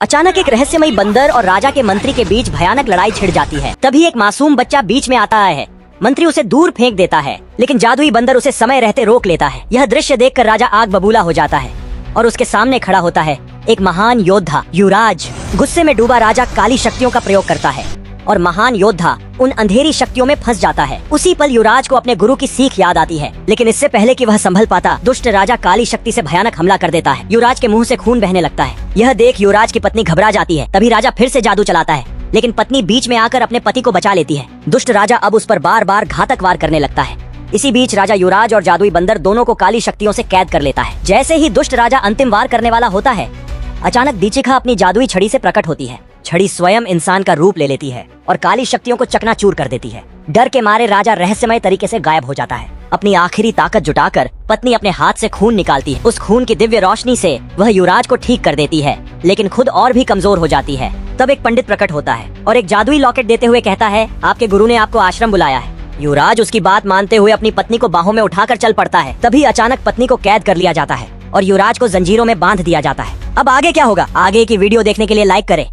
अचानक एक रहस्यमयी बंदर और राजा के मंत्री के बीच भयानक लड़ाई छिड़ जाती है। तभी एक मासूम बच्चा बीच में आता है। मंत्री उसे दूर फेंक देता है, लेकिन जादुई बंदर उसे समय रहते रोक लेता है। यह दृश्य देखकर राजा आग बबूला हो जाता है और उसके सामने खड़ा होता है एक महान योद्धा युवराज। गुस्से में डूबा राजा काली शक्तियों का प्रयोग करता है और महान योद्धा उन अंधेरी शक्तियों में फंस जाता है। उसी पल युवराज को अपने गुरु की सीख याद आती है, लेकिन इससे पहले कि वह संभल पाता, दुष्ट राजा काली शक्ति से भयानक हमला कर देता है। युवराज के मुंह से खून बहने लगता है। यह देख युवराज की पत्नी घबरा जाती है। तभी राजा फिर से जादू चलाता है, लेकिन पत्नी बीच में आकर अपने पति को बचा लेती है। दुष्ट राजा अब उस पर बार बार घातक वार करने लगता है। इसी बीच राजा युवराज और जादुई बंदर दोनों को काली शक्तियों से कैद कर लेता है। जैसे ही दुष्ट राजा अंतिम वार करने वाला होता है, अचानक दीचिका अपनी जादुई छड़ी से प्रकट होती है। छड़ी स्वयं इंसान का रूप ले लेती है और काली शक्तियों को चकनाचूर कर देती है। डर के मारे राजा रहस्यमय तरीके से गायब हो जाता है। अपनी आखिरी ताकत जुटाकर पत्नी अपने हाथ से खून निकालती है। उस खून की दिव्य रोशनी से वह युवराज को ठीक कर देती है, लेकिन खुद और भी कमजोर हो जाती है। तब एक पंडित प्रकट होता है और एक जादुई लॉकेट देते हुए कहता है, आपके गुरु ने आपको आश्रम बुलाया है। युवराज उसकी बात मानते हुए अपनी पत्नी को बाहों में उठाकर चल पड़ता है। तभी अचानक पत्नी को कैद कर लिया जाता है और युवराज को जंजीरों में बांध दिया जाता है। अब आगे क्या होगा? आगे की वीडियो देखने के लिए लाइक करें।